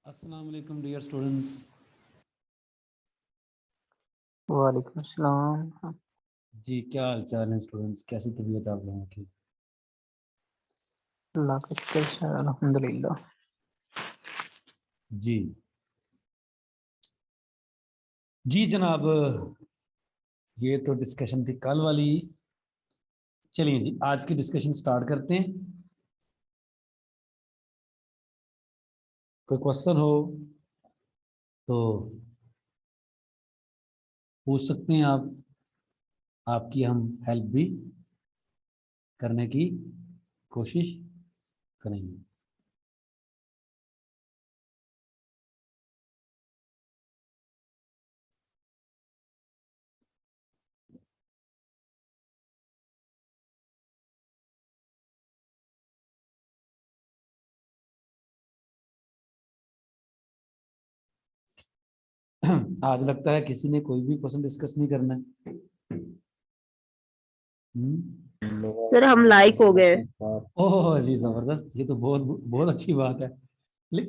अस्सलाम वालेकुम dear students. वालेकुम अस्सलाम। जी क्या हाल चाल है स्टूडेंट्स, कैसी तबीयत आप लोगों की? अल्लाह का शुक्र है, अल्हम्दुलिल्लाह। जी जी जनाब, ये तो डिस्कशन थी कल वाली। चलिए जी आज की डिस्कशन स्टार्ट करते हैं। कोई क्वेश्चन हो तो पूछ सकते हैं आप, आपकी हम हेल्प भी करने की कोशिश करेंगे। आज लगता है किसी ने कोई भी क्वेश्चन डिस्कस नहीं करना है। सर हम लाइक हो गए। ओह जी जबरदस्त, ये तो बहुत बहुत अच्छी बात है।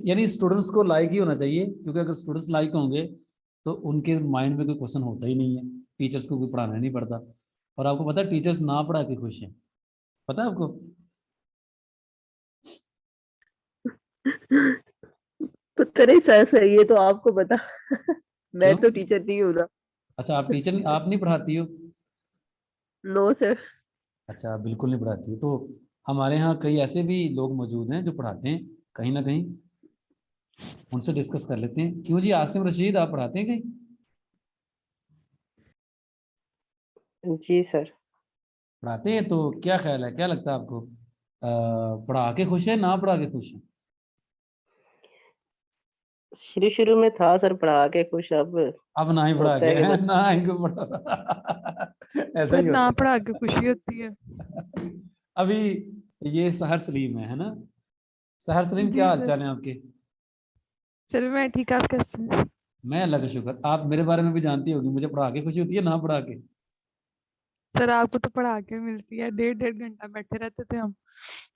यानी स्टूडेंट्स को लाइक ही होना चाहिए, क्योंकि अगर स्टूडेंट्स लाइक होंगे तो उनके माइंड में कोई क्वेश्चन होता ही नहीं है, टीचर्स को कोई पढ़ाना नहीं पड़ता। और आपको पता है टीचर्स ना पढ़ा के खुश हैं, पता है आपको? तो नहीं सर, सही है तो आपको पता। मैं क्यों? तो टीचर नहीं हूँ ना। अच्छा आप टीचर, आप नहीं पढ़ाती हो? No sir. अच्छा आप बिल्कुल नहीं पढ़ाती हो, तो हमारे यहाँ कई ऐसे भी लोग मौजूद हैं जो पढ़ाते हैं कहीं ना कहीं, उनसे डिस्कस कर लेते हैं। क्यों जी आसिम रशीद, आप पढ़ाते हैं कहीं? जी सर। पढ़ाते हैं, तो क्या ख्याल है, क्या लगता है आपको, पढ़ा के खुश है ना पढ़ा के खुश है? शुरू शुरू में था सर पढ़ा के खुश, अब अब ना ही पढ़ा होता है कि के बस। ना इनको पढ़ा ऐसा सर ही ना होता पढ़ा के खुशी होती है। है। अभी ये सहर सलीम है ना? सहर सलीम, क्या जी हाल सर। चाल है आपके? चल मैं ठीक, आप कैसे हैं? मैं अल्लाह का शुक्र। आप मेरे बारे में भी जानती होगी, मुझे पढ़ा के खुशी होती है ना पढ़ा के? सर आपको तो पढ़ा के मिलती है, 1.5 घंटा बैठे रहते थे हम,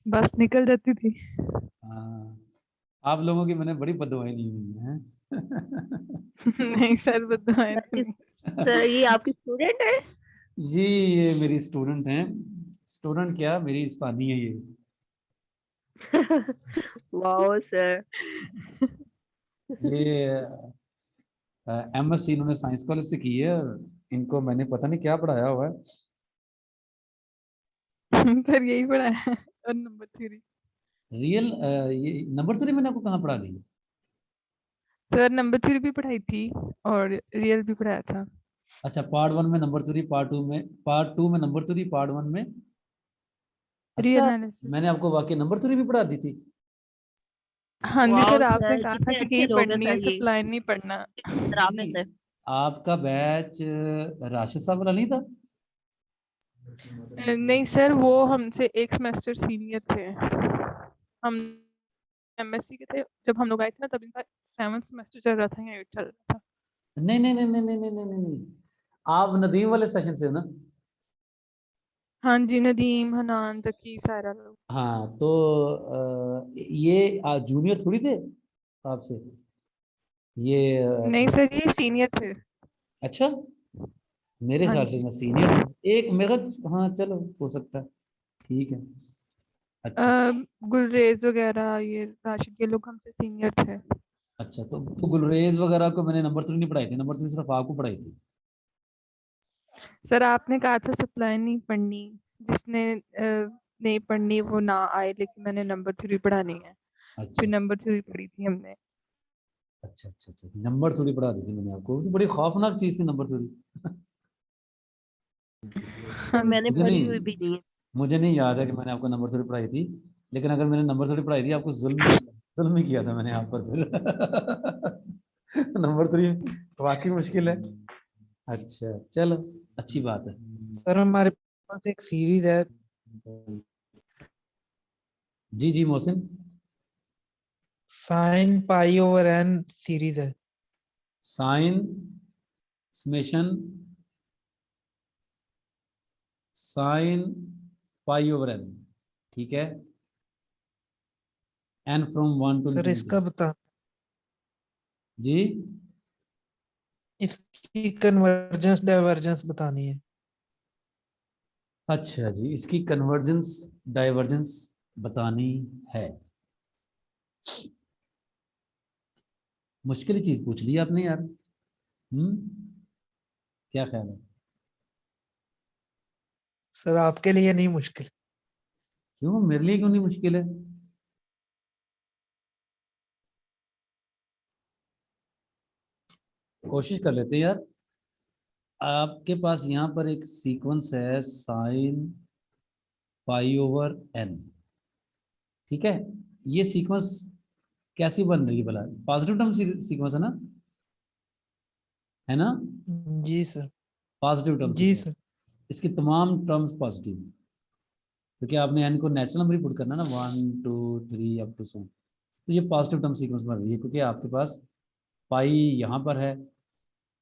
बस निकल जाती थी। हाँ, आप लोगों की मैंने बड़ी बददुआएं ली हुई हैं। नहीं सर, बददुआएं तो नहीं। सर ये आपकी स्टूडेंट है? जी ये मेरी स्टूडेंट हैं, स्टूडेंट क्या मेरी उस्तादी है ये। Wow sir. ये एमएससी इन्होंने साइंस कॉलेज से की है, और इनको मैंने पता नहीं क्या पढ़ाया हुआ है। सर यही पढ़ा है, और नंबर 3। रियल ये नंबर 3 मैंने आपको कहाँ पढ़ा दी? सर नंबर 3 भी पढ़ाई थी और रियल भी पढ़ाया था। अच्छा पार्ट 1 में नंबर 3, पार्ट टू में नंबर 3, पार्ट 1 में। रियल अच्छा एनालिसिस। मैंने आपको वाकई नंबर 3 भी पढ़ा दी थी। हाँ जी वाओ सर, आपने सर, कहा था कितने कि अच्छे यही लोग हैं पढ़नी है, सर ये। सप्लाई नहीं पढ़ना। शराफत जी है। आपका बैच राशिद साहब वाला नहीं था? नहीं सर, वो हमसे एक सेमेस्टर सीनियर थे। हम एमएससी के थे जब हम लोग आए थे ना, तब इनका 7th सेमेस्टर चल रहा था या 8 चल रहा था। नहीं नहीं नहीं नहीं नहीं नहीं नहीं नहीं नहीं। आप नदीम वाले सेशन से हो ना? हाँ जी, नदीम, हनान, तकी, सारा लोग। हाँ तो ये जूनियर थोड़ी थे आपसे ये नहीं सर, ये सीनियर थे। अच्छा मेरे हाँ ख्याल से जी। मैं सीनियर हूँ एक मेरा। हाँ चलो हो सकता है, ठीक है। अच्छा गुलरेज वगैरह, ये राशिद, ये लोग हमसे सीनियर थे। अच्छा, तो गुलरेज वगैरह को मैंने नंबर 3 नहीं पढ़ाई थी, नंबर 3 सिर्फ आपको पढ़ाई थी। सर आपने कहा था सप्लाई नहीं पढ़नी, जिसने नहीं पढ़नी वो ना आए, लेकिन मैंने नंबर 3 पढ़ानी है। अच्छा फिर नंबर 3 पढ़ी थी हमने। अच्छा अच्छा अच्छा, नंबर थोड़ी पढ़ा दी थी मैंने आपको, तो बड़ी खौफनाक चीज थी नंबर थोड़ी। हाँ सर मैंने मुझे पढ़ी नहीं हुई भी नहीं है। मुझे नहीं याद है कि मैंने आपको नंबर 3 पढ़ाई थी, लेकिन अगर मैंने नंबर 3 पढ़ाई थी आपको जुल्म ही किया था मैंने आप पर फिर। नंबर 3 वाकई मुश्किल है। अच्छा चलो, अच्छी बात है। सर हमारे पास एक सीरीज है, जी जी Mohsin. Sine pi over n series है। Sine summation sine pi over n, ठीक है, n from 1 to sir infinity। इसका बता जी इसकी कन्वर्जेंस डाइवर्जेंस बतानी है। अच्छा जी, इसकी कन्वर्जेंस डाइवर्जेंस बतानी है। मुश्किल चीज पूछ ली आपने यार। क्या ख्याल है? सर आपके लिए नहीं मुश्किल। क्यों, मेरे लिए क्यों नहीं मुश्किल है? कोशिश कर लेते हैं यार। आपके पास यहाँ पर एक सीक्वेंस है साइन पाई ओवर एन, ठीक है। ये सीक्वेंस कैसी बन रही है भला? पॉजिटिव टर्म सीक्वेंस है ना? जी सर। पॉजिटिव टर्म जी सीक्वेंस। सर। इसकी तमाम टर्म्स पॉजिटिव हैं, क्योंकि आपने एन को नेचुरल नंबर ही पुट करना ना, 1 2 3 अप टू सो। तो ये पॉजिटिव टर्म सीक्वेंस बन रही है, क्योंकि आपके पास पाई यहाँ पर है,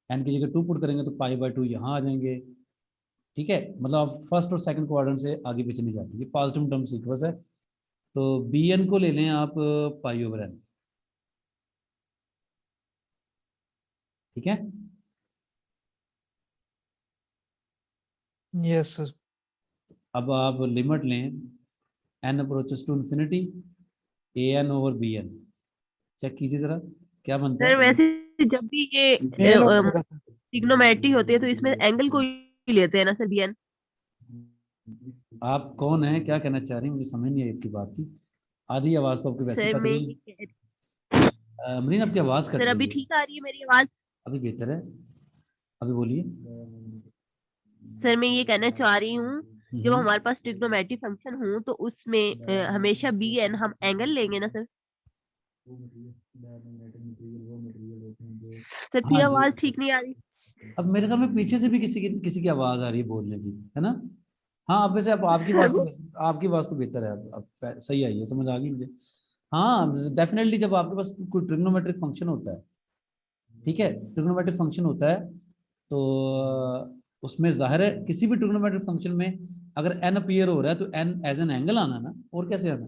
एन की जगह 2 पुट करेंगे तो पाई/2 यहाँ आ जाएंगे, ठीक है। मतलब आप फर्स्ट और सेकंड क्वाड्रेंट से आगे पीछे नहीं जाते, ये पॉजिटिव टर्म सीक्वेंस है। तो बी एन को ले लें आप पाई ओवर एन, ठीक है। Yes sir. अब आप लिमिट लें, n approaches to infinity, a n over b n. Check कीजिए जरा क्या बनता सर है। वैसे जब भी ये मेल हो जाएगा सर। ट्रिग्नोमेट्री होती है तो इसमें एंगल को ही लेते हैं ना सर, बीएन। आप कौन है, क्या कहना चाह रही हैं, मुझे समझ नहीं आई आपकी बात की। आधी आवाज तो आपकी वैसे सर कट मैं रही ये है। अमरीन, आपकी आवाज कट सर रही अभी है। ठीक आ रही है मेरी आवाज? अभी बेहतर है, अभी बोलिए। सर मैं ये कहना चाह रही हूँ, जब हम्म। हमारे पास ट्रिग्नोमेट्री फंक्शन हो तो उसमें हमेशा बीएन हम एंगल लेंगे ना सर? सर हाँ फिर जी। आवाज ठीक नहीं आ रही। अब मेरे ख्याल में पीछे से भी किसी की आवाज आ रही है बोलने की, है ना? हाँ, अब वैसे अब सर वो आपकी आवाज तो बेहतर है, अब सही आई है, समझ आ गई मुझे। हाँ, डेफिनेटली जब आपके पास कोई ट्रिग्नोमेट्रिक फंक्शन होता है, ठीक है, ट्रिग्नोमेट्रिक फंक्शन होता है, तो उसमें जाहिर है किसी भी ट्रिग्नोमेट्रिक फंक्शन में अगर एन अपीयर हो रहा है तो एन एज एन एंगल आना ना, और कैसे आना?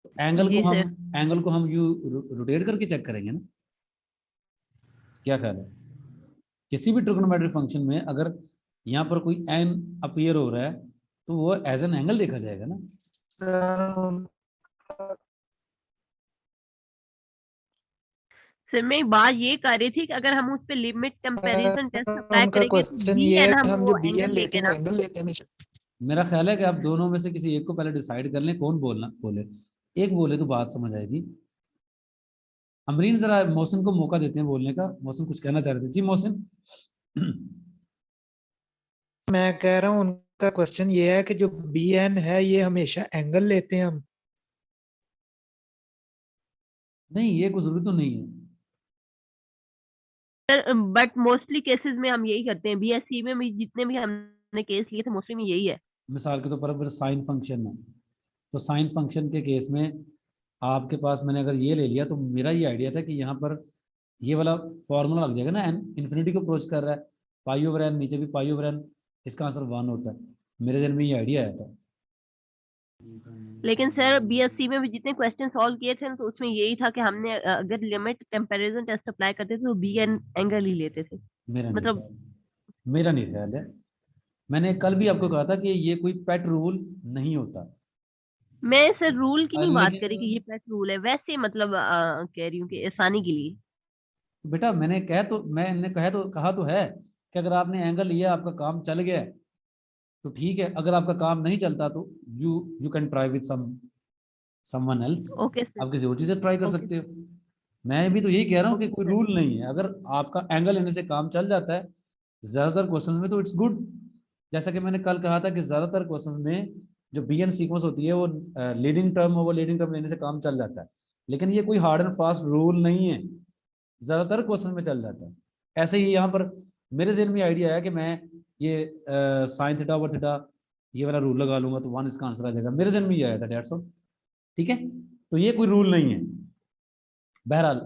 जी सर। एंगल को हम यू रोटेट करके चेक करेंगे ना। क्या ख्याल है? किसी भी ट्रिग्नोमेट्रिक फंक्शन में अगर यहाँ पर कोई एन अपीयर हो रहा है तो वो एज एन एंगल देखा जाएगा ना। सर मैं एक बात ये कर रही थी कि अगर हम उस पे लिमिट कंपैरिजन टेस्ट अप्लाई उनका करेंगे तो क्वेश्चन बी ये है एन कि हम हम जो वो बीएन एंगल लेते लेंगे हैं वो ना? एंगल लेते हैं हमेशा। मेरा ख्याल है कि आप दोनों में से किसी एक को पहले डिसाइड कर लें, कौन बोले। एक बोले तो बात समझ आएगी। अमरीन, जरा मोहसिन को मौका देते हैं बोलने का। मोहसिन कुछ कहना चाह रहे थे जी, मोहसिन। मैं कह रहा हूँ उनका क्वेश्चन ये है कि जो बीएन है ये हमेशा एंगल लेते हैं हम। नहीं, ये कोई जरूरी तो नहीं है। सर बट मोस्टली केसेस में हम यही करते हैं, बीएससी में भी जितने भी हमने केस लिए थे मोस्टली में यही है। मिसाल के तौर पर अगर साइन फंक्शन है, तो साइन फंक्शन के केस में आपके पास मैंने अगर ये ले लिया, तो मेरा ये आइडिया था कि यहाँ पर ये वाला फॉर्मूला लग जाएगा ना, एन इन्फिनिटी को अप्रोच कर रहा है, पाई ओवर एन, नीचे भी पाई ओवर एन, इसका आंसर 1 होता है। मेरे जहन में ये आइडिया आया था। लेकिन सर बीएससी में भी जितने क्वेश्चन सॉल्व किए थे तो उसमें यही था कि हमने अगर लिमिट कंपैरिजन टेस्ट अप्लाई करते थे तो बी एन एंगल ही लेते थे। मेरा नहीं मतलब ख्याल मेरा नहीं ख्याल है। मैंने कल भी आपको कहा था कि ये कोई पेट रूल नहीं होता। मैं सर रूल की नहीं बात करी कि लेकिन ये पेट रूल है, वैसे मतलब कह रही हूँ कि आसानी के लिए। बेटा, मैंने कहा तो है कि अगर आपने एंगल लिया, आपका काम चल गया है, तो ठीक है। अगर आपका काम नहीं चलता तो you you can try with someone else. Okay sir. आप किसी और चीज से ट्राई कर ओके सकते हो। मैं भी तो यही कह रहा हूँ कि ओके कोई सर। रूल नहीं है। अगर आपका एंगल लेने से काम चल जाता है ज्यादातर क्वेश्चंस में, तो इट्स गुड। जैसा कि मैंने कल कहा था कि ज्यादातर क्वेश्चंस में जो बीएन सीक्वेंस होती है वो leading term over leading term लेने से काम चल जाता है। लेकिन ये कोई हार्ड एंड फास्ट रूल नहीं है, ज्यादातर क्वेश्चन में चल जाता है। ऐसे ही यहाँ पर मेरे जहन में आइडिया आया कि मैं ये साइन थीटा ओवर थीटा ये वाला रूल लगा लूंगा तो 1 इसका आंसर आ जाएगा। मेरे जहन में ये आया था, डेट्स ऑल। ठीक है, तो ये कोई रूल नहीं है। बहरहाल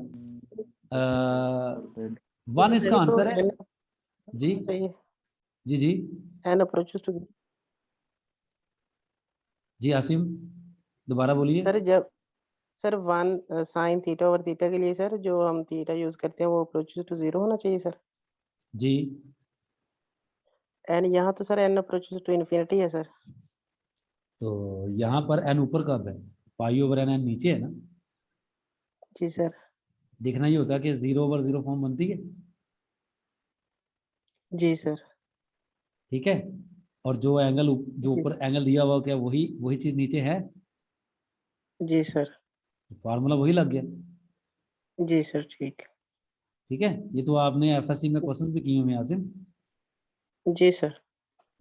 1 इसका सर आंसर है जी। जी जी एन अप्रोचेस टू जी। आसिम, दोबारा बोलिए। Sir sir 1 sine theta over theta के लिए सर जो हम थीटा यूज करते हैं वो अप्रोचेस टू 0 होना चाहिए सर। जी, एंड यहाँ तो sir n approaches to infinity है सर। तो यहाँ पर एन ऊपर कब है, पाई ओवर एन, एन नीचे है ना। जी सर। देखना ये होता है कि 0/0 फॉर्म बनती है, जी सर। ठीक है। और जो एंगल जो जी। ऊपर एंगल दिया हुआ क्या वही वही चीज नीचे है, जी सर। फार्मूला वही लग गया, जी सर ठीक। ठीक है। ये तो आपने एफएससी में क्वेश्चंस भी किए हुए हैं आसिम। जी सर।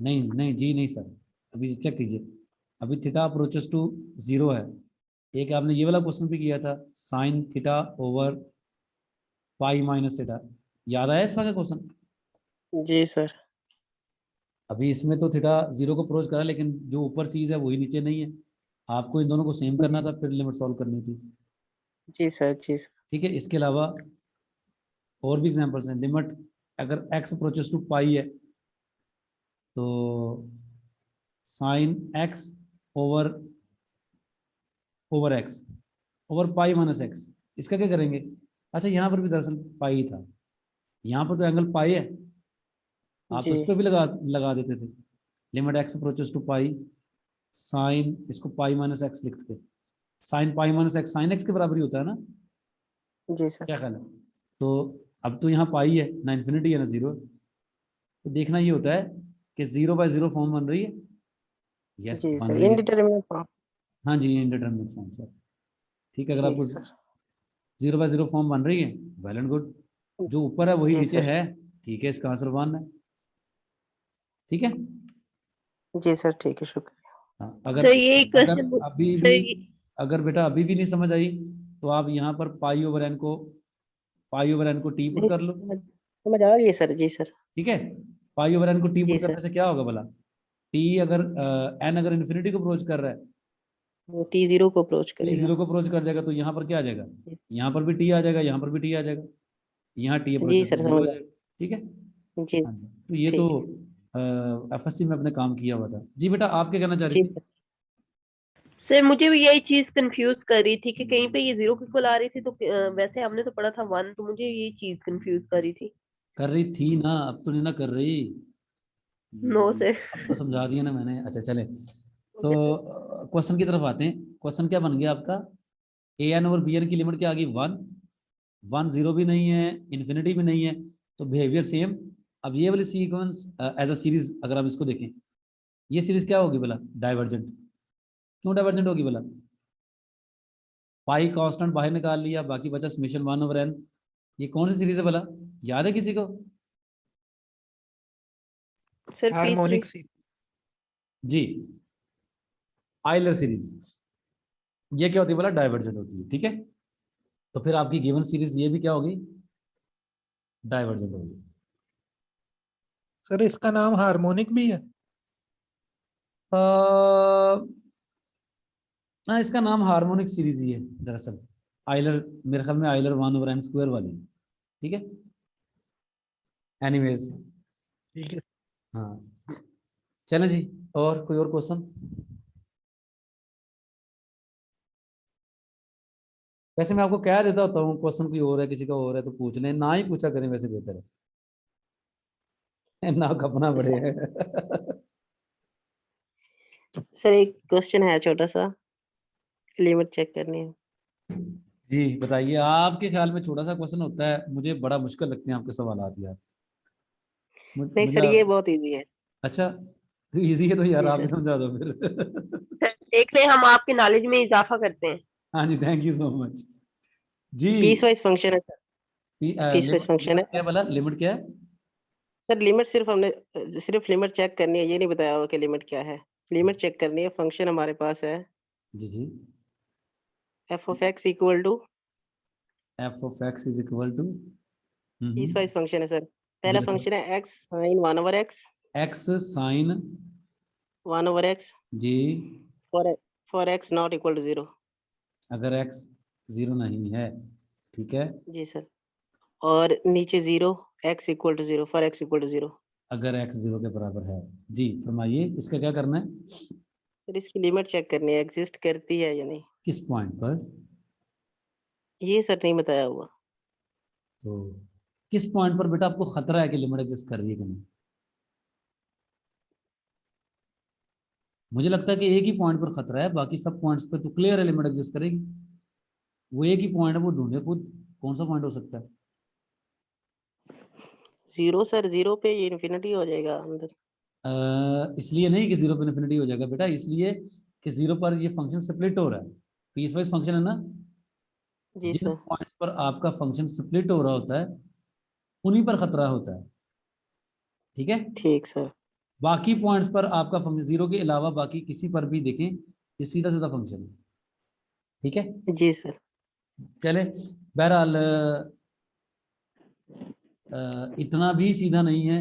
नहीं नहीं जी नहीं सर, अभी चेक कीजिए। अभी थीटा अप्रोचेस टू 0 है, एक आपने ये वाला क्वेश्चन भी किया था, sine theta over pi minus theta, याद आया इसका क्वेश्चन। जी सर। अभी इसमें तो थीटा 0 को अप्रोच करा, लेकिन जो ऊपर चीज है वही नीचे नहीं है, आपको इन दोनों को सेम करना था, फिर लिमिट सॉल्व करनी थी, जी सर। जी सर। ठीक है। इसके अलावा और भी एग्जांपल्स हैं। लिमिट अगर x अप्रोचेस टू पाई है तो sine x over x over pi minus x, इसका क्या करेंगे। अच्छा, यहाँ पर भी दरअसल पाई था, यहाँ पर तो एंगल पाई है, आप तो जी। उस पर भी लगा लगा देते थे। Limit x approaches to pi, sine इसको पाई माइनस एक्स लिखते थे, sine pi minus x sine x के बराबर ही होता है ना, जी सर। क्या ख्याल है। तो अब तो यहाँ पाई है ना, इन्फिनिटी है ना जीरो, तो देखना ये होता है कि 0/0 फॉर्म बन रही है, यस जी बन सर। रही है। Indeterminate form. हाँ जी, इनडिटरमिनेट फॉर्म सर, ठीक है। अगर ठीक आपको सर। 0/0 फॉर्म बन रही है, वेल एंड गुड। जो ऊपर है वही जी नीचे सर। है, ठीक है, इसका आंसर 1 है, ठीक है। जी सर ठीक है, शुक्रिया। हाँ, अगर सर ये अगर क्वेश्चन अभी सर भी ये अगर बेटा अभी भी नहीं समझ आई, तो आप यहाँ पर पाई ओवर एन को टी पुट नहीं कर लो, समझ आ रही है सर। जी सर। ठीक है। पाई ओवर एन को टी जी पुट सर। करने से क्या होगा भला, टी अगर एन अगर इन्फिनिटी को अप्रोच कर रहा है, वो T0 को अप्रोच टी करेगा। 0 को अप्रोच कर जाएगा, तो यहाँ पर क्या आ जाएगा, जी यहाँ पर भी टी आ जाएगा, यहाँ पर भी टी आ जाएगा, यहाँ टी अप्रोच जी करके सर 0 समझ हो आ। जाएगा, ठीक है। जी हाँ जी, तो ये तो ठीक। एफएससी में अपने काम किया हुआ था। जी बेटा, आप क्या कहना चाह रही जी थी। सर। सर मुझे भी यही चीज कंफ्यूज कर रही थी कि कहीं पे ये 0 की कॉल आ रही थी, तो वैसे हमने तो पढ़ा था 1, तो मुझे ये चीज कंफ्यूज कर रही थी। कर रही थी ना, अब तो नहीं ना कर रही। No sir. अब तो समझा दिया ना मैंने। अच्छा चले, तो क्वेश्चन की तरफ आते हैं। क्वेश्चन क्या बन गया आपका, ए एन और बी एन की लिमिट क्या आ गई, 1, 1 0 भी नहीं है, इन्फिनिटी भी नहीं है, तो बिहेवियर सेम। अब ये वाली सीक्वेंस एज अ सीरीज अगर हम इसको देखें, ये सीरीज क्या होगी भला, डाइवर्जेंट। क्यों डाइवर्जेंट होगी भला, पाई कांस्टेंट बाहर निकाल लिया, बाकी बचा समेशन 1/n। ये कौन सी सीरीज है भला, याद है किसी को। Sir harmonic P3। जी, आइलर सीरीज, ये क्या होती है भला, डाइवर्जेंट होती है, ठीक है। तो फिर आपकी गिवन सीरीज ये भी क्या होगी, डाइवर्जेंट होगी। सर इसका नाम हार्मोनिक भी है। हाँ, इसका नाम हार्मोनिक सीरीज ही है दरअसल, आइलर, मेरे ख्याल में आइलर 1/n² वाली, ठीक है। एनीवेज, ठीक है। हाँ चलें जी, और कोई और क्वेश्चन। वैसे मैं आपको कह देता होता हूँ क्वेश्चन कोई और है, किसी का और है तो पूछ लें, ना ही पूछा करें, वैसे बेहतर है ना, खपना पड़े। सर एक क्वेश्चन है छोटा सा, लिमिट चेक करनी है। जी बताइए, आपके ख्याल में छोटा सा क्वेश्चन होता है, मुझे बड़ा मुश्किल लगते हैं आपके सवाल यार। नहीं मुझे सर ये बहुत इजी है। अच्छा, इजी है तो यार जी आप ही सर। समझा दो फिर। सर देख रहे हैं, हम आपके नॉलेज में इजाफा करते हैं। हाँ जी, थैंक यू सो मच जी। पीस वाइज फंक्शन है sir. Piecewise limit function है क्या बोला, लिमिट क्या है। सर। लिमिट सिर्फ हमने सिर्फ लिमिट चेक करनी है, ये नहीं बताया हुआ कि लिमिट क्या है। लिमिट चेक करनी है। फंक्शन हमारे पास है जी जी, f of x equal to, f of x is equal to, piecewise function है सर। जी पहला बताओ, फंक्शन है x sin 1/x, x sine 1/x जी, for x not equal to 0। अगर एक्स 0 नहीं है, ठीक है, जी सर। और नीचे 0, x equal to 0 for x equal to 0। अगर एक्स 0 के बराबर है। जी फरमाइए, इसका क्या करना है, सर इसकी लिमिट चेक करनी है, एग्जिस्ट करती है या नहीं। किस पॉइंट पर। ये सर नहीं बताया हुआ। तो किस पॉइंट पर बेटा आपको खतरा है कि लिमिट एग्जिस्ट कर रही है कि नहीं? मुझे लगता है कि एक ही पॉइंट पर खतरा है, बाकी सब पॉइंट्स पे तो क्लियर है लिमिट एग्जिस्ट करेगी। वो एक ही पॉइंट है, वो ढूंढे खुद, कौन सा पॉइंट हो सकता है? 0 सर, 0 पे ये इन्फिनिटी हो जाएगा अंदर। इसलिए नहीं कि जीरो पर इन्फिनिटी हो जाएगा बेटा, इसलिए कि जीरो पर ये फंक्शन स्प्लिट हो रहा है, पीस वाइज फंक्शन है ना। जी जिन सर। पॉइंट्स पर आपका फंक्शन स्प्लिट हो रहा होता है उन्हीं पर खतरा होता है, ठीक है। ठीक सर। बाकी पॉइंट्स पर आपका फंक्शन जीरो के अलावा बाकी किसी पर भी देखें, ये सीधा सीधा फंक्शन है, ठीक है। जी सर। चले, बहरहाल इतना भी सीधा नहीं है।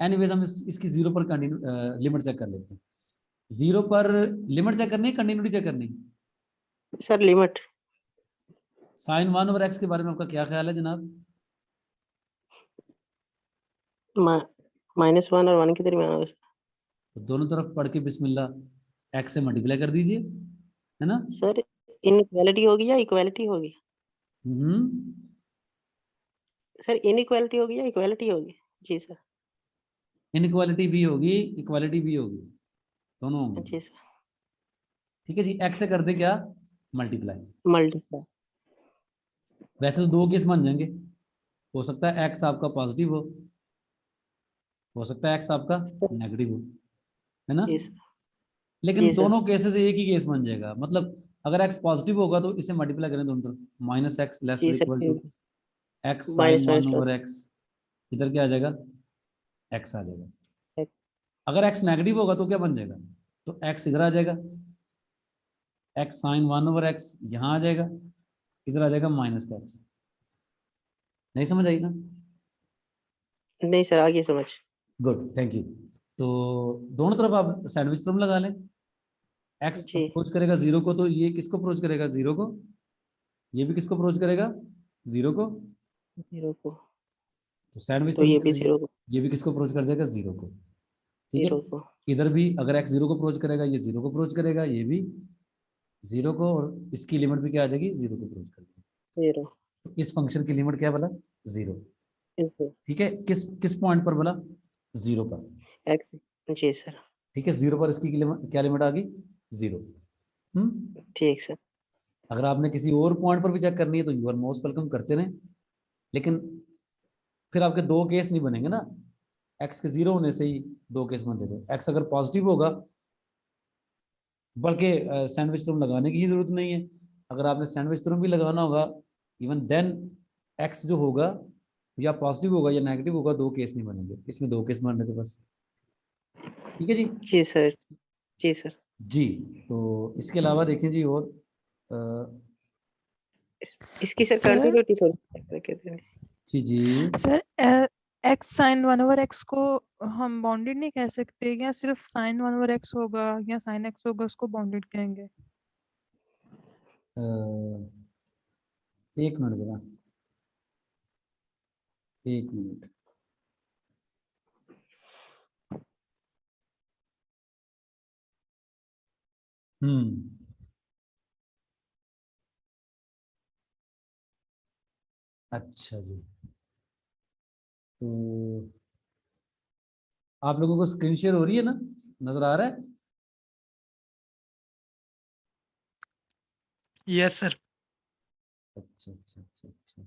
एनीवेज हम इसकी जीरो पर कंटिन्यू लिमिट चेक कर लेते हैं। जीरो पर लिमिट चेक करनी है, कंटिन्यूटी चेक करनी है? Sir limit. साइन 1/x के बारे में आपका क्या ख्याल है जनाब? -1 और 1 के दरमियान होगा सर। तो दोनों तरफ पढ़ के बिस्मिल्लाह x से मल्टीप्लाई कर दीजिए, है ना। सर इनइक्वालिटी होगी या इक्वालिटी होगी? हम्म, सर इनइक्वालिटी होगी या इक्वालिटी होगी? जी सर। इनइक्वालिटी भी होगी, इक्वालिटी भी होगी, दोनों होंगे, जी सर। ठीक है जी। x से कर दे क्या, मल्टीप्लाई। मल्टीप्लाई। वैसे तो दो केस बन जाएंगे, हो सकता है x आपका पॉजिटिव हो सकता है x आपका नेगेटिव हो, है ना। जी सर। लेकिन जी सर। दोनों केसेस एक ही केस बन जाएगा, मतलब अगर x पॉजिटिव होगा तो इसे मल्टीप्लाई करें दोनों तरफ, -x लेस जी और sir. Equal to x minus sine minus 1/x, इधर क्या आ जाएगा, x आ जाएगा। प्लस। अगर x नेगेटिव होगा तो क्या बन जाएगा, तो x इधर आ जाएगा, x साइन 1/x यहाँ आ जाएगा, इधर आ जाएगा माइनस का x। नहीं समझ आई ना? नहीं सर, आगे समझ। Good, thank you. तो दोनों तरफ आप सैंडविच थ्योरम लगा लें। x जी। अप्रोच करेगा जीरो को, तो ये किसको अप्रोच करेगा, जीरो को। ये भी किसको अप्रोच करेगा, जीरो को। 0 को। तो सैंडविच तो थ्योरम ये के भी जरिए 0 को। ये भी किसको अप्रोच कर जाएगा, जीरो को, ठीक है। 0 को। इधर भी अगर x जीरो को अप्रोच करेगा, ये जीरो को अप्रोच करेगा, ये भी जीरो को, और इसकी लिमिट भी क्या आ जाएगी, जीरो को अप्रोच करेगी। 0। तो इस फंक्शन की लिमिट क्या बोला, जीरो, इनको ठीक है। किस किस पॉइंट पर बोला, जीरो पर, एक्स। जी सर। ठीक है। जीरो पर इसकी क्या लिमिट आ गई, जीरो। ठीक सर। अगर आपने किसी और पॉइंट पर भी चेक करनी है तो यू आर मोस्ट वेलकम, करते रहें। लेकिन फिर आपके दो केस नहीं बनेंगे ना, एक्स के जीरो होने से ही दो केस बनते थे। एक्स अगर पॉजिटिव होगा, बल्कि सैंडविच थ्योरम लगाने की ही जरूरत नहीं है। अगर आपने सैंडविच थ्योरम भी लगाना होगा, इवन देन एक्स जो होगा या पॉजिटिव होगा या नेगेटिव होगा, दो केस नहीं बनेंगे, इसमें दो केस बन रहे थे बस, ठीक है जी। जी सर। जी सर। जी, तो इसके अलावा देखें जी, और अ, इसकी सर सर कंटिन्यूटी थोड़ी कहते हैं। जी जी, सर x sin 1/x को हम बाउंडेड नहीं कह सकते, या सिर्फ sin 1/x होगा या sin x होगा उसको बाउंडेड कहेंगे? एक मिनट जरा, एक मिनट। अच्छा जी, तो आप लोगों को स्क्रीन शेयर हो रही है ना, नजर आ रहा है? Yes sir. अच्छा अच्छा अच्छा अच्छा,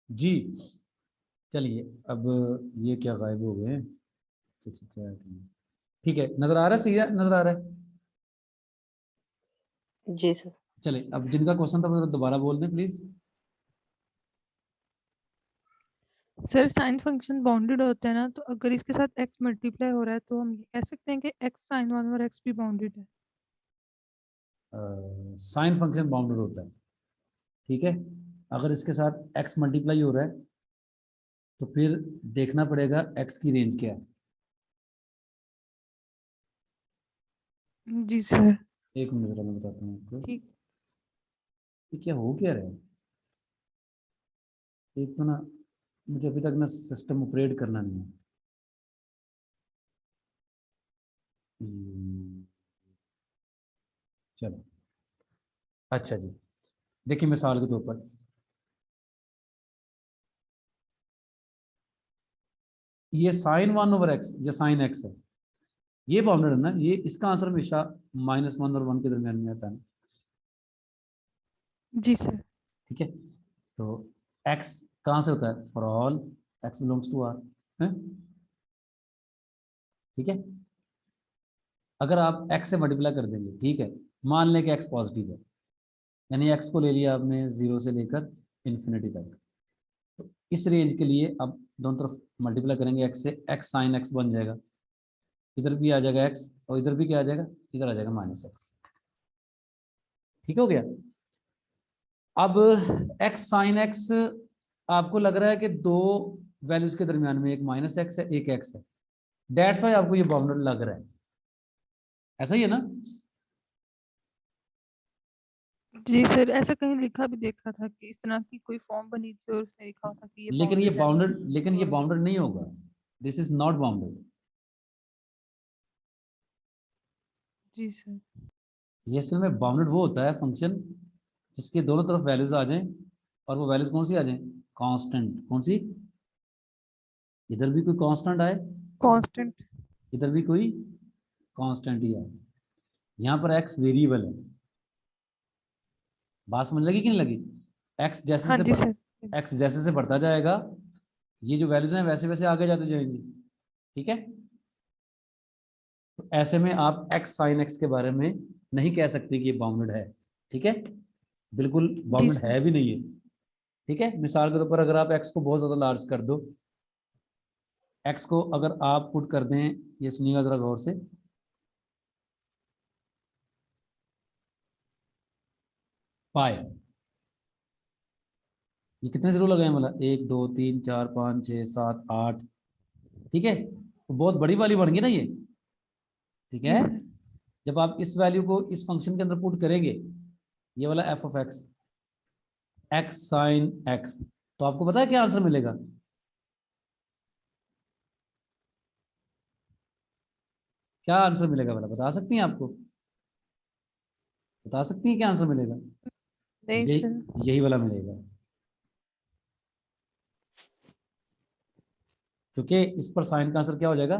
जी। चलिए, अब ये क्या गायब हो गए हैं? अच्छा, अच्छा, ठीक है, नजर आ रहा है, सही है, नजर आ रहा है। जी सर। चलिए, अब जिनका क्वेश्चन था वो दोबारा बोल दें please. Sir sine function bounded होता है ना, तो अगर इसके साथ x मल्टीप्लाई हो रहा है तो हम ये कह सकते हैं कि x sin 1/x भी बाउंडेड है। साइन फंक्शन बाउंडेड होता है, ठीक है। अगर इसके साथ x मल्टीप्लाई हो रहा है तो फिर देखना पड़ेगा x की रेंज क्या है। जी सर। एक मिनट जरा मैं बताता हूँ आपको ठीक। ये क्या हो क्या रहा है। एक तो ना मुझे अभी तक ना सिस्टम ऑपरेट करना नहीं है। चलो अच्छा जी, देखिए मिसाल के तौर पर ये साइन 1/x या साइन x है, ये बाउंडेड है ना, ये इसका आंसर हमेशा -1 और 1 के दरमियान में आता है ना। जी सर। ठीक है, तो x कहाँ से होता है, for all x belongs to r है। ठीक है, अगर आप x से मल्टीप्लाई कर देंगे, ठीक है, मान लें कि x पॉजिटिव है, यानी x को ले लिया आपने 0 से लेकर इन्फिनिटी तक, तो इस रेंज के लिए आप दोनों तरफ मल्टीप्लाई करेंगे x से, x साइन x बन जाएगा, इधर भी आ जाएगा x और इधर भी क्या आ जाएगा, इधर आ जाएगा -x। ठीक हो गया। अब x साइन x आपको लग रहा है कि दो वैल्यूज के दरमियान में एक -x है एक x है, दैट्स वाई आपको ये बाउंडेड लग रहा है, ऐसा ही है ना। जी सर, ऐसा कहीं लिखा भी देखा था कि इस तरह की कोई फॉर्म बनी थी और उसने लिखा था कि ये लेकिन ये बाउंडेड है। लेकिन ये बाउंडेड नहीं होगा, दिस इज नॉट बाउंडेड। जी सर। ये असल में बाउंडेड वो होता है फंक्शन जिसके दोनों तरफ वैल्यूज आ जाएं, और वो वैल्यूज कौन सी आ जाएं, कांस्टेंट। कौन सी, इधर भी कोई कांस्टेंट आए, कांस्टेंट। इधर भी कोई कांस्टेंट ही आए। यहाँ पर x वेरिएबल है, बात समझ लगी कि नहीं लगी। x हाँ जी सर। x जैसे से बढ़ता जाएगा, ये जो वैल्यूज हैं वैसे वैसे आगे जाते जाएंगी। ठीक है, तो ऐसे में आप x साइन x के बारे में नहीं कह सकते कि ये बाउंडेड है। ठीक है, बिल्कुल जी बाउंडेड सर। है भी नहीं है। ठीक है, मिसाल के तौर पर अगर आप x को बहुत ज्यादा लार्ज कर दो, x को अगर आप पुट कर दें, ये सुनिएगा जरा गौर से, पाई, ये कितने जीरो लगे हैं, मतलब 1 2 3 4 5 6 7 8। ठीक है, तो बहुत बड़ी वाली बन गई ना ये। ठीक जी है, सर। जब आप इस वैल्यू को इस फंक्शन के अंदर पुट करेंगे, ये वाला f of x sine x, तो आपको पता है क्या आंसर मिलेगा, क्या आंसर मिलेगा वाला बता सकती हैं, आपको बता सकती हैं क्या आंसर मिलेगा, नहीं यही सर। यही वाला मिलेगा, क्योंकि इस पर साइन का आंसर क्या हो जाएगा,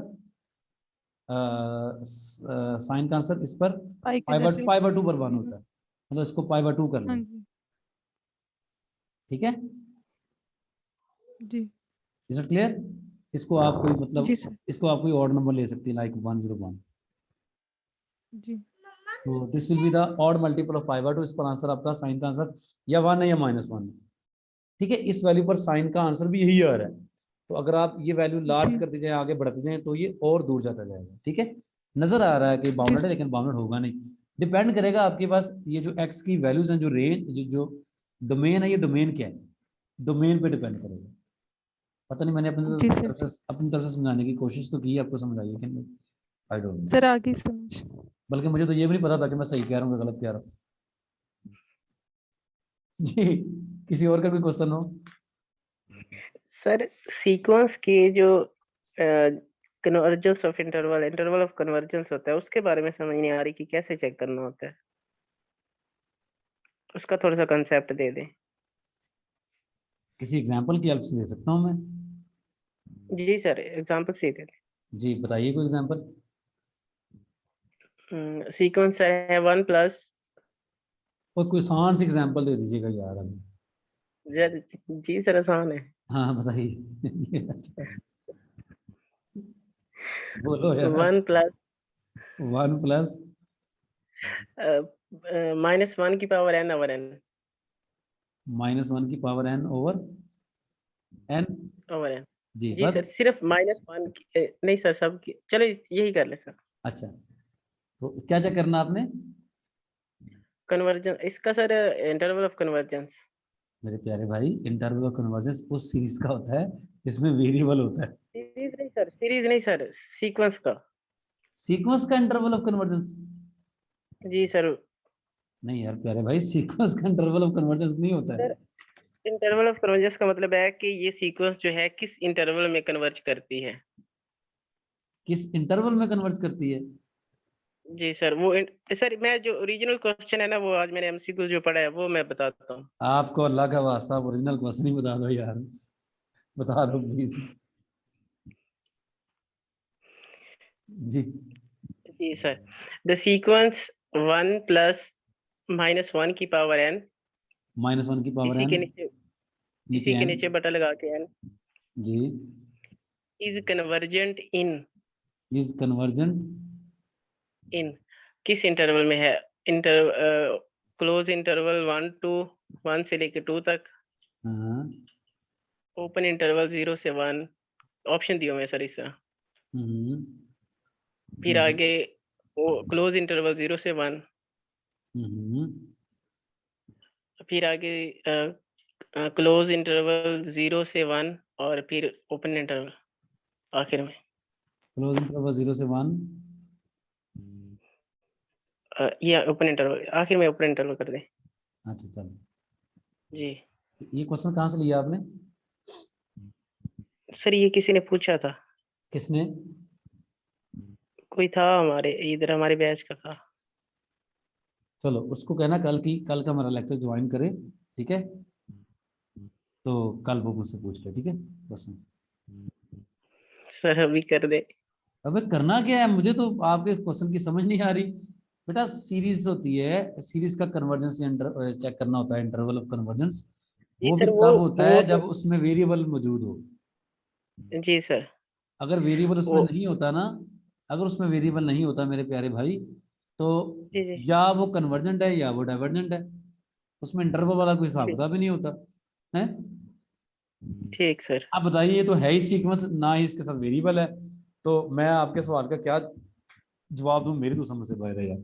साइन का आंसर इस पर पाई के पाई बाय 2 पर 1 जी होता है, मतलब इसको पाई बाय 2 कर हाँ लो। जी। ठीक है, जी। Is it clear. इसको आप कोई मतलब जी सर। इसको आप कोई ऑड नंबर ले सकती हैं, लाइक 101, जी। तो this will be the odd multiple of pi by 2। इस पर आंसर आपका साइन का आंसर या 1 है या -1 है। ठीक है, इस वैल्यू पर साइन का आंसर भी यही आ रहा है, तो अगर आप ये वैल्यू लार्ज जी। करते जाए आगे बढ़ते जाए तो ये और दूर जाता जाएगा। ठीक है, नजर आ रहा है कि जी बाउंडेड है सर। लेकिन बाउंडेड होगा नहीं, डिपेंड करेगा आपके पास ये जो x की वैल्यूज हैं, जो रेंज जो डोमेन है, ये डोमेन क्या है, डोमेन पे डिपेंड करेगा। पता नहीं, मैंने जी सर। अपनी तरफ से समझाने की कोशिश तो की, आपको समझ आई है कि नहीं, आई डोंट नो। सर आगे समझ। बल्कि मुझे तो ये भी नहीं पता था कि मैं सही कह रहा हूँ कि गलत कह रहा हूँ। जी, किसी और का कोई क्वेश्चन हो। सर सीक्वेंस के जो convergence of interval of convergence होता है, उसके बारे में समझ नहीं आ रही कि कैसे चेक करना होता है, उसका थोड़ा सा कंसेप्ट दे दें। किसी एग्जाम्पल की हेल्प से दे सकता हूँ मैं। जी सर, एग्जांपल से दे जी बताइए कोई एग्जाम्पल। दें। सीक्वेंस है 1 प्लस, और कोई आसान सी एग्जाम्पल दे दीजिएगा यार हमें। जी सर आसान है। हाँ बताइए। अच्छा, बोलो यार। 1 प्लस 1 प्लस -1 की पावर n ओवर n -1 की power n over n। Over n। जी जी बस। सर, सिर्फ -1 की नहीं सर, सब की, चलो यही कर ले सर। अच्छा, तो क्या चेक करना आपने, कन्वर्जन इसका सर, इंटरवल ऑफ कन्वर्जेंस। मेरे प्यारे भाई, इंटरवल ऑफ कन्वर्जेंस उस सीरीज का होता है जिसमें वेरिएबल होता है। सीरीज नहीं सर, सीक्वेंस का। सीक्वेंस का इंटरवल ऑफ कन्वर्जेंस जी सर। नहीं यार प्यारे भाई, सीक्वेंस का इंटरवल ऑफ कन्वर्जेंस नहीं होता है। सर इंटरवल ऑफ कन्वर्जेंस का मतलब है कि ये सीक्वेंस जो है किस इंटरवल में कन्वर्ज करती है। किस इंटरवल में कन्वर्ज करती है? जी सर, सर मैं जो ओरिजिनल क्वेश्चन है ना, वो आज मैंने एमसीक्यू जो पढ़ा है वो मैं बताता हूँ। आपको अल्लाह का वास्ता ओरिजिनल क्वेश्चन ही बता दो यार, बता दो प्लीज। जी जी सर, द सीक्वेंस 1 प्लस -1 की पावर n, -1 की पावर इसी n, के नीचे नीचे इसी के n। नीचे बटा लगा के n, जी, is convergent is convergent in किस इंटरवल में है। इंटर क्लोज इंटरवल 1 से लेके 2 तक, हाँ, ओपन इंटरवल 0 से 1। ऑप्शन दियो मैं सर इसका। हम्म, फिर आगे क्लोज इंटरवल 0 से 1, हम्म, फिर आगे क्लोज इंटरवल 0 से 1, और फिर ओपन इंटरवल आखिर में। क्लोज इंटरवल 0 से 1। या ओपन इंटरवल आखिर में ओपन इंटरवल कर दे। अच्छा चलो, जी ये क्वेश्चन कहाँ से लिया आपने? सर, ये किसी ने पूछा था, किसने? कोई था हमारे इधर, हमारे बैच का था। चलो उसको कहना कल का मेरा लेक्चर ज्वाइन करे, ठीक है? तो कल वो मुझसे पूछ ले, ठीक है क्वेश्चन। सर अभी कर दे। अबे करना क्या है, मुझे तो आपके क्वेश्चन की समझ नहीं आ रही। बेटा सीरीज होती है, सीरीज का कन्वर्जेंस चेक करना होता है, इंटरवल ऑफ कन्वर्जेंस। जी वो भी सर, तब होता है तो जब उसमें वेरिएबल मौजूद हो। जी सर, अगर वेरिएबल उसमें वो नहीं होता ना, अगर उसमें वेरिएबल नहीं होता मेरे प्यारे भाई, तो जी जी या वो कन्वर्जेंट है या वो डाइवर्जेंट है, उसमें इंटरवल वाला कोई हिसाब ठीक किताब ही नहीं होता है। ठीक सर। आप बताइए, ये तो है ही सीक्वेंस, ना ही इसके साथ वेरिएबल है, तो मैं आपके सवाल का क्या जवाब दूं? मेरी तो समझ से बाहर है यार।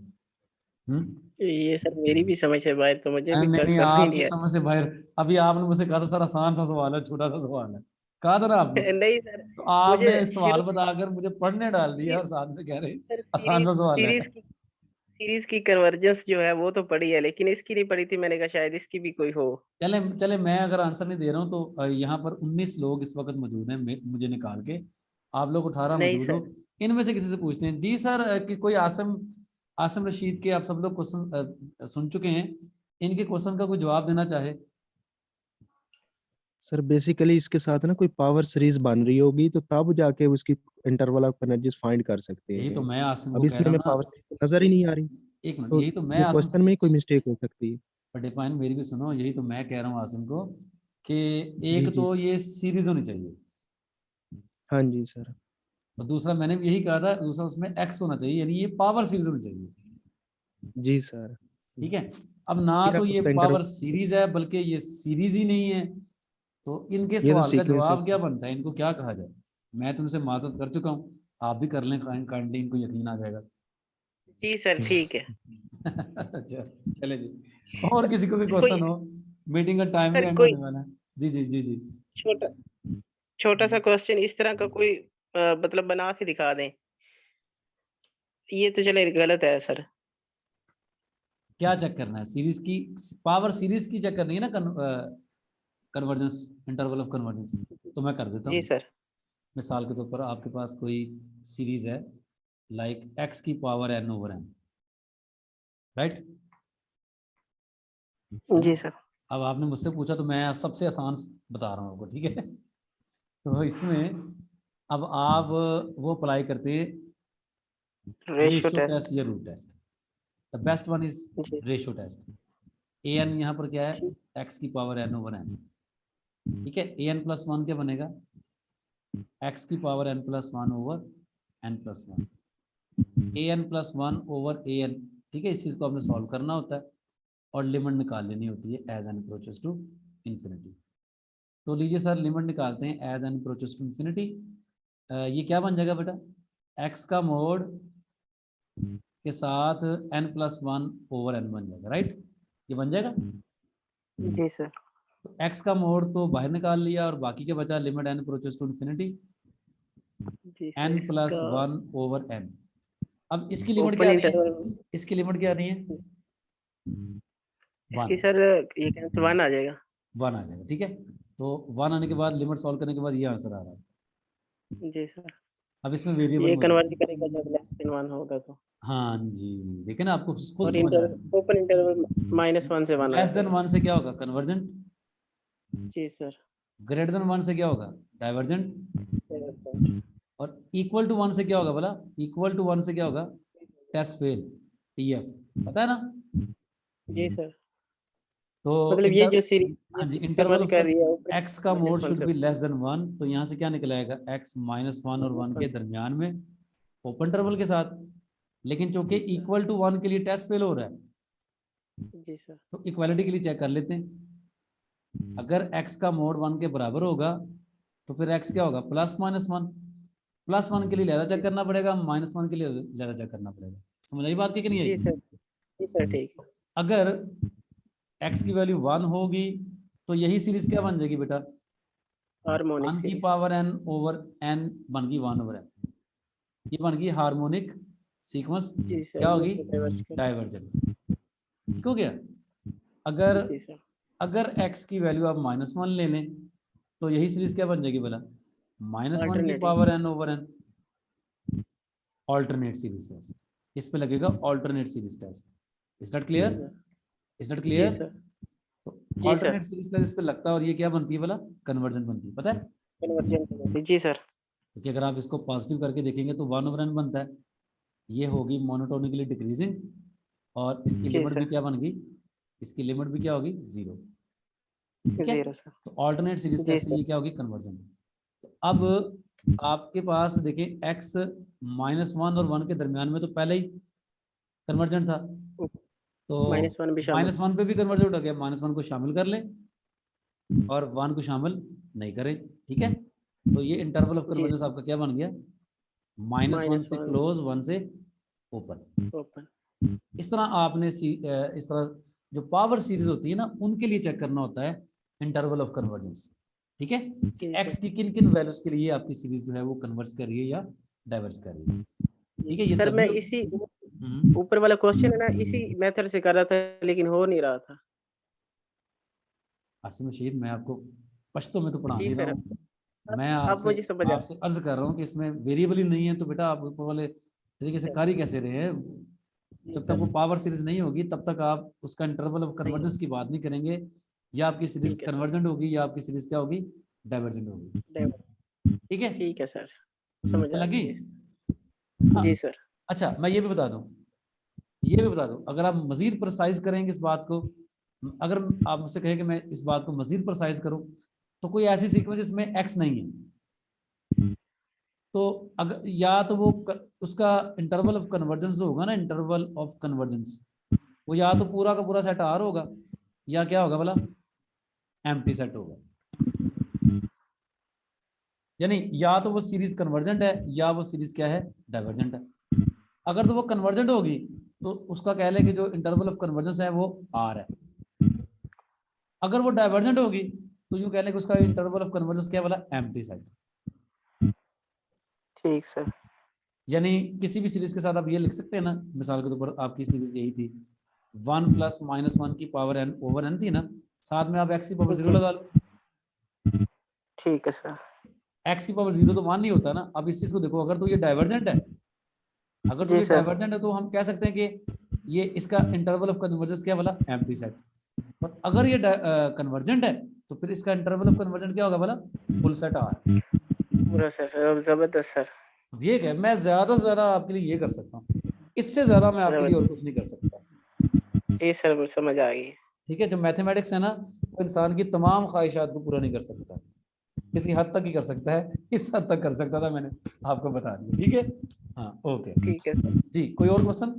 ये सर मेरी भी समझ है बाहर, तो मुझे भी नहीं, समझ नहीं आपकी आया। समझ से बाहर। अभी आपने मुझसे कहा था सर आसान सा सवाल है, छोटा सा सवाल है, कहा था ना आपने। नहीं सर, तो मुझे आपने सवाल शुरू बताकर मुझे पढ़ने डाल दिया सी- और साथ में कह रहे सर आसान सा सवाल है। सीरीज की कन्वर्जेंस जो है वो तो पढ़ी है, लेकिन इसकी नहीं पढ़ी थी। मैंने कहा शायद इसकी भी कोई हो। चले चले, मैं अगर आंसर नहीं दे रहा हूँ तो यहाँ पर 19 लोग इस वक्त मौजूद हैं, मुझे निकाल के। आप लोग 18 नहीं मौजूद हो, सर, इनमें से किसी से पूछते हैं। जी सर, कि कोई आसम आसम रशीद के आप सब लोग क्वेश्चन सुन चुके हैं, इनके क्वेश्चन का कोई जवाब देना चाहे। सर बेसिकली इसके साथ ना कोई पावर सीरीज बन रही होगी, तो तब जाके उसकी इंटरवल ऑफ एनर्जीज फाइंड कर सकते यही तो हैं। मैं आसम को अब कह रहा इसमें हूँ हमें ना। पावर सीरीज नजर ही नहीं आ रही, एक मिनट, तो यही तो मैं ये आसम, क्वेश्चन में ही कोई मिस्टेक हो सकती है। डिफाइन मेरी भी सुनो, यही तो मैं कह रहा हूँ आसिम को कि जी एक जी तो सर। ये सीरीज होनी चाहिए, हाँ जी सर। और दूसरा मैंने भी यही कहा था, दूसरा उसमें एक्स होना चाहिए, यानी ये पावर सीरीज होनी चाहिए। जी सर। ठीक है, अब ना फिर तो आप ये उसका इंटरवल, पावर सीरीज है बल्कि ये सीरीज ही नहीं है, तो इनके ये तो सवाल का सीक्वेंस है। जवाब क्या बनता है, इनको क्या कहा जाए? मैं तुमसे माजरत कर चुका हूँ, आप भी कर लें, काइंडली, इनको यकीन आ जाएगा। जी सर ठीक है। अच्छा चले जी, और किसी को भी कोई क्वेश्चन हो? मीटिंग का टाइम भी सर एंड कोई होने वाला है। जी जी जी जी। छोटा छोटा सा क्वेश्चन इस तरह का कोई मतलब बना के दिखा दें। ये तो चले गलत है सर। क्या चेक करना है? सीरीज की पावर, सीरीज की चेक करनी है ना, कन्वर्जेंस, इंटरवल ऑफ कन्वर्जेंस। तो मैं कर देता जी हूँ। सर। मिसाल के तौर पर आपके पास कोई सीरीज है, लाइक एक्स की power n over n, right, है ना? जी सर। अब आपने मुझसे पूछा तो मैं सबसे आसान बता रहा हूँ आपको, ठीक है? तो इसमें अब आप वो अप्लाई करते हैं, रेशियो रेशियो टेस्ट टेस्ट। या root test. The best one is जी रेशियो टेस्ट। ए एन यहाँ पर क्या है? ठीक एक्स की पावर एन ओवर एन, ठीक है? ए एन प्लस वन क्या बनेगा? एक्स की power n plus one over n plus one, a n plus one over a n. ठीक है, इस चीज को आपने सॉल्व करना होता है और लिमिट निकाल लेनी होती है as n approaches to infinity. तो लीजिए सर, लिमिट निकालते हैं as n approaches to infinity. ये क्या बन जाएगा बेटा? एक्स का मोड के साथ n plus one over n बन जाएगा, राइट? ये बन जाएगा। जी सर। तो एक्स का मोड तो बाहर निकाल लिया और बाकी के बचा limit n approaches to infinity जी सर एन प्लस इसका वन ओवर एन। अब इसकी लिमिट क्या ओपन आनी है? इंटरवल इसकी लिमिट क्या आनी है? इसकी सर ये कैंसिल 1 आ जाएगा। 1 आ जाएगा, ठीक है। तो 1 आने के बाद लिमिट सॉल्व करने के बाद ये आंसर आ रहा है। जी सर, अब इसमें वेरिएबल ये कन्वर्ट करेगा जब लेस देन 1 होगा तो। हाँ जी, देखिए ना, आपको खुद और समझ आ रहा है। ओपन इंटरवल -1 से 1 लेस देन आएगा। 1 से क्या होगा? कन्वर्जेंट। जी सर। ग्रेटर देन 1 से क्या होगा? डाइवर्जेंट। और इक्वल टू 1 से क्या होगा बोला? इक्वल टू 1 से क्या होगा? टेस्ट फेल, TF, पता है ना? जी सर, तो मतलब ये जो सीरीज हाँ जी, इंटरवल ऑफ कर रही है x का mode -1 should say be less than 1, तो यहाँ से क्या निकल आएगा? x -1 और 1 के दरमियान में ओपन इंटरवल के साथ। लेकिन चूंकि इक्वल टू 1 के लिए टेस्ट फेल हो रहा है, जी सर। तो इक्वालिटी के लिए चेक कर लेते हैं। अगर x का मोड 1 के बराबर होगा तो फिर x क्या होगा? +-1। +1 के लिए लहरा चेक करना पड़ेगा, -1 के लिए लहरा चेक करना पड़ेगा। समझ आई बात की कि नहीं जी आई? सर, जी सर, ठीक है। अगर x की वैल्यू 1 होगी तो यही सीरीज क्या बन जाएगी बेटा? हार्मोनिक 1 की सीरीज। पावर n/n बन गई 1/n। ये बन गई हार्मोनिक सीक्वेंस। जी सर, क्या होगी? डाइवर्जेंट। डाइवर्जेंट। ठीक हो गया। अगर जी सर। अगर x की वैल्यू आप -1 ले लें तो यही सीरीज क्या बन जाएगी बोला? -1 की Alternating। Power n/n, alternate series test. इस पे लगेगा alternate series test. Is that clear? Is that जी क्लियर? सर। तो जी सर। ऑल्टरनेट सीरीज टेस्ट इस पे लगता है और ये क्या बनती है बोला? कन्वर्जन बनती है, पता है? कन्वर्जेंट। जी सर। क्योंकि अगर आप इसको पॉजिटिव करके देखेंगे तो 1/n बनता है। ये होगी मोनोटोनिकली डिक्रीजिंग, और इसकी जी लिमिट भी सर। क्या बन गई? इसकी लिमिट भी क्या होगी? 0। ठीक है। 0 सर। तो ऑल्टरनेट सीरीज जी टेस्ट से सर। ये क्या होगी? कन्वर्जन। तो अब आपके पास देखिए x -1 और 1 के दरमियान में तो पहले ही कन्वर्जेंट था, तो -1 भी शामिल। -1 पे भी कन्वर्जेंट हो गया। -1 को शामिल कर लें और 1 को शामिल नहीं करें, ठीक है। तो ये इंटरवल ऑफ जी कन्वर्जेंस आपका क्या बन गया? -1 से -1 क्लोज, 1 से ओपन। ओपन। इस तरह आपने इस तरह जो पावर सीरीज होती है ना, उनके लिए चेक करना होता है इंटरवल ऑफ कन्वर्जेंस। ठीक है, कि x की किन किन वैल्यूज के लिए आपकी सीरीज जो है वो कन्वर्ज कर रही है या डाइवर्ज कर रही है। ठीक है, ये सर मैं तभी इसी ऊपर वाला क्वेश्चन है ना, इसी मेथड से कर रहा था लेकिन हो नहीं रहा था। आसिम रशीद, मैं आपको पश्तो में तो पढ़ा जी नहीं रहा सर, हूँ। मैं अब मुझे समझ आ आपसे अर्ज कर रहा हूँ कि इसमें वेरिएबल ही नहीं है, तो बेटा आप ऊपर वाले तरीके से कार्य कैसे रहे हैं? जब तक वो पावर सीरीज नहीं होगी तब तक आप उसका इंटरवल ऑफ कन्वर्जेंस की बात नहीं करेंगे। या आपकी सीरीज ठीक है सर। कन्वर्जेंट होगी या आपकी सीरीज क्या होगी? डाइवर्जेंट होगी। ठीक है, ठीक है सर, समझ आ लगी? गई। हाँ। जी सर। अच्छा, मैं ये भी बता दूं, ये भी बता दूं, अगर आप मजीद प्रिसाइज करेंगे इस बात को, अगर आप मुझसे कहें कि मैं इस बात को मजीद प्रिसाइज करूं, तो कोई ऐसी सीक्वेंस जिसमें x नहीं है, तो अगर या तो वो उसका इंटरवल ऑफ कन्वर्जेंस होगा ना, इंटरवल ऑफ कन्वर्जेंस, वो या तो पूरा का पूरा सेट R होगा या क्या होगा बोला? एम्प्टी सेट होगा। यानी या तो वो सीरीज कन्वर्जेंट है या वो सीरीज क्या है? डाइवर्जेंट है। अगर तो वो कन्वर्जेंट होगी तो उसका कह ले कि जो इंटरवल ऑफ कन्वर्जेंस है वो R है। अगर वो डाइवर्जेंट होगी तो यूं कह ले कि उसका इंटरवल ऑफ कन्वर्जेंस क्या बोला? Empty set. ठीक सर। यानी किसी भी सीरीज के साथ आप ये लिख सकते हैं ना, मिसाल के तौर पर आपकी सीरीज यही थी 1 + -1 की पावर n/n थी ना, साथ में आप x की पावर 0 लगा लो। ठीक है सर। x की पावर 0 तो मान नहीं होता ना। अब इस चीज को देखो, अगर तो ये डाइवर्जेंट है, अगर तो जी ये सर। डाइवर्जेंट है तो हम कह सकते हैं कि ये इसका इंटरवल ऑफ कन्वर्जेंस क्या बोला? Empty set. और अगर ये कन्वर्जेंट है तो फिर इसका इंटरवल ऑफ कन्वर्जेंस क्या होगा बोला? Full set R। पूरा सर, जबरदस्त सर। ये क्या, मैं ज्यादा से ज्यादा आपके लिए ये कर सकता हूँ, इससे ज्यादा मैं आपके लिए और कुछ नहीं कर सकता। जी सर, वो समझ आ गई। ठीक है, जो मैथमेटिक्स है ना, वो इंसान की तमाम ख्वाहिशात को पूरा नहीं कर सकता, किसी हद तक ही कर सकता है। इस हद तक कर सकता था, मैंने आपको बता दिया। ठीक है, हाँ, ओके ठीक है सर। जी। कोई और क्वेश्चन?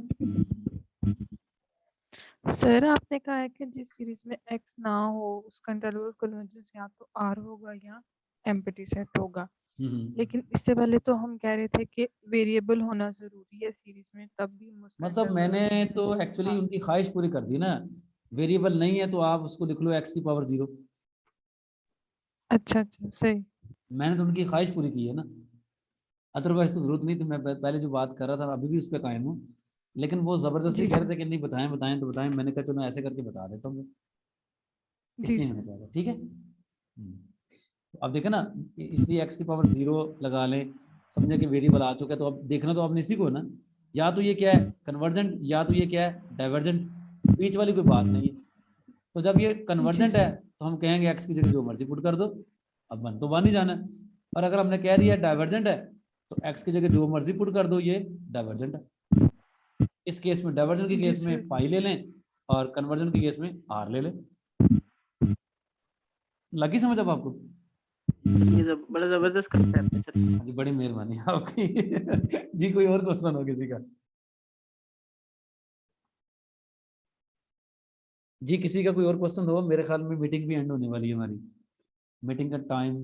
सर आपने कहा है कि जिस सीरीज में x ना हो उसका इंटरवल कन्वर्जेंस या तो R होगा या एम्प्टी सेट होगा, लेकिन इससे पहले तो हम कह रहे थे कि वेरिएबल होना जरूरी है सीरीज में, तब भी हम उसका मतलब मैंने तो एक्चुअली उनकी ख्वाहिश पूरी कर दी ना। वेरिएबल नहीं है तो आप उसको लिख लो x की पावर 0। अच्छा अच्छा, सही। मैंने तो उनकी ख्वाहिश पूरी की है ना। अदरवाइज तो जरूरत नहीं थी। मैं पहले जो बात कर रहा था अभी भी उस पर कायम हूँ, लेकिन वो जबरदस्ती जी कह सर। रहे थे कि नहीं बताएं बताएं तो बताएं, मैंने कहा चलो ऐसे करके बता देता हूँ, जी इसलिए सर। मैंने कहा था, ठीक है। अब देखे ना, इसलिए x की पावर 0 लगा लें, समझे कि वेरिएबल आ चुका है, तो अब देखना तो आपने इसी को है ना, या तो ये क्या है कन्वर्जेंट, या तो ये क्या है डाइवर्जेंट, बीच वाली कोई बात नहीं है। तो जब ये जी कन्वर्जेंट है सर। तो हम कहेंगे x की जगह जो मर्जी पुट कर दो, अब बन तो बन ही जाना है। और अगर हमने कह दिया डाइवर्जेंट है तो x की जगह जो मर्जी पुट कर दो, ये डाइवर्जेंट है। इस केस में डाइवर्जेंट के जी केस में सर। फाई ले लें और कन्वर्जन के केस में r ले लें। लगी समझ अब आपको? ये बड़ा जबरदस्त कंसेप्ट है सर। जी बड़ी मेहरबानी आपकी। जी कोई और क्वेश्चन हो किसी का? जी किसी का कोई और क्वेश्चन हो? मेरे ख्याल में मीटिंग भी एंड होने वाली है, हमारी मीटिंग का टाइम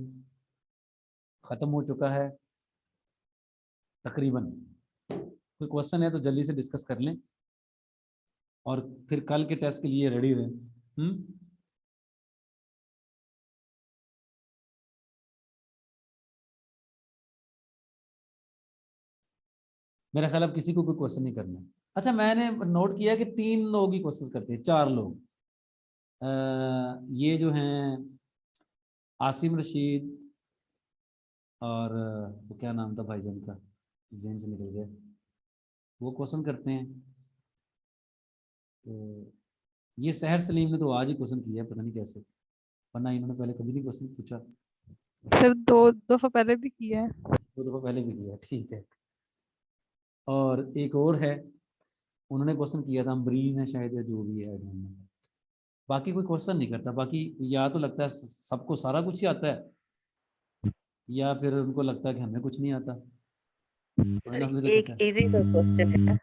खत्म हो चुका है तकरीबन। कोई क्वेश्चन है तो जल्दी से डिस्कस कर लें और फिर कल के टेस्ट के लिए रेडी रहें। मेरा ख्याल अब किसी को कोई क्वेश्चन नहीं करना है। अच्छा मैंने नोट किया कि 3 लोग ही क्वेश्चन करते हैं, 4 लोग। ये जो हैं आसिम रशीद और वो क्या नाम था भाईजान का, ज़हन से निकल गया, वो क्वेश्चन करते हैं। तो ये सहर सलीम ने तो आज ही क्वेश्चन किया है, पता नहीं कैसे, वरना इन्होंने पहले कभी नहीं क्वेश्चन पूछा। सर 2 दफा पहले भी किया है। 2 दफा पहले भी किया, ठीक है। और एक और है, उन्होंने क्वेश्चन किया था, अमरीन है शायद या जो भी है, बाकी कोई क्वेश्चन नहीं करता। बाकी या तो लगता है सबको सारा कुछ ही आता है, या फिर उनको लगता है कि हमें कुछ नहीं आता। सर हमने तो एक चक्कर। इजी सा क्वेश्चन है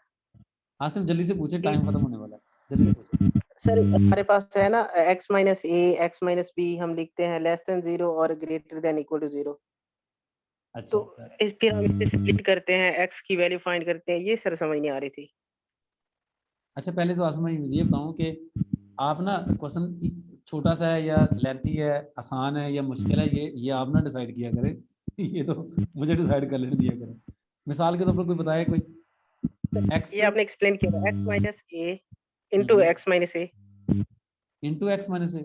आसिम जल्दी से पूछे, टाइम खत्म होने वाला है, जल्दी से पूछे। सर। हमारे पास है ना x माइनस ए x माइनस बी हम लिखते हैं लेस देन 0 और ग्रेटर देन इक्वल टू 0। अच्छा तो इस फिर हम इसे स्प्लिट करते हैं, x की वैल्यू फाइंड करते हैं, ये सर समझ नहीं आ रही थी। अच्छा पहले तो आसिम मैं ये बताऊं कि आप ना क्वेश्चन छोटा सा है या लेंथी है, आसान है या मुश्किल है, ये आप ना डिसाइड किया करें। ये तो मुझे डिसाइड कर लेने दिया करें। मिसाल के तौर पर कोई बताए, कोई x ये आपने एक्सप्लेन किया x माइनस ए इनटू x माइनस ए इंटू x माइनस ए,